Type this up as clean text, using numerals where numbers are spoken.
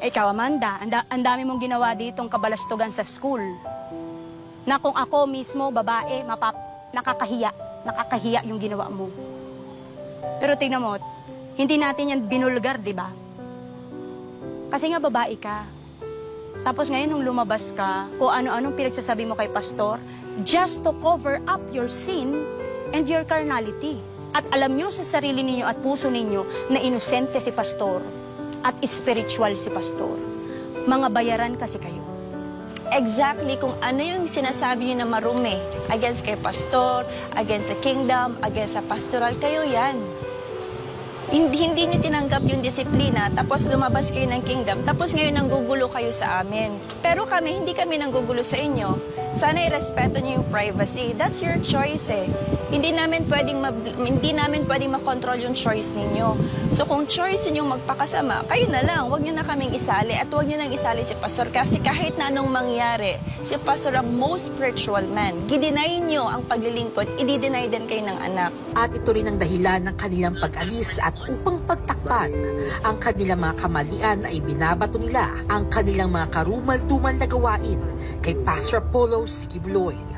Ikaw, Amanda, ang dami mong ginawa ditong kabalastugan sa school. Na kung ako mismo, babae, nakakahiya yung ginawa mo. Pero tingnan mo, hindi natin yan binulgar, di ba? Kasi nga babae ka. Tapos ngayon nung lumabas ka, kung ano-anong pinagsasabi mo kay pastor, just to cover up your sin and your carnality. At alam nyo sa sarili ninyo at puso ninyo na inosente si pastor at spiritual si pastor. Mga bayaran kasi kayo. Exactly kung ano yung sinasabi niyo na marumi against kay pastor, against sa kingdom, against sa pastoral, kayo yan. Hindi niyo tinanggap yung disiplina, tapos lumabas kayo ng kingdom, tapos ngayon nanggugulo kayo sa amin. Pero kami, hindi kami nanggugulo sa inyo. Sana irespeto niyo yung privacy. That's your choice eh. Hindi namin pwedeng makontrol yung choice ninyo. So kung choice niyo magpakasama, kayo na lang, wag niyo na kaming isali at wag niyo nang isali si pastor kasi kahit na anong mangyari, si pastor ang most spiritual man. Gidinay niyo ang paglilingkod, i-deny din kayo ng anak. At ito rin ang dahilan ng kanilang pag-alis at upang pagtakpan ang kanilang mga kamalian ay binabato nila ang kanilang mga karumal-dumal na gawain kay Pastor Apollo Sikibloy.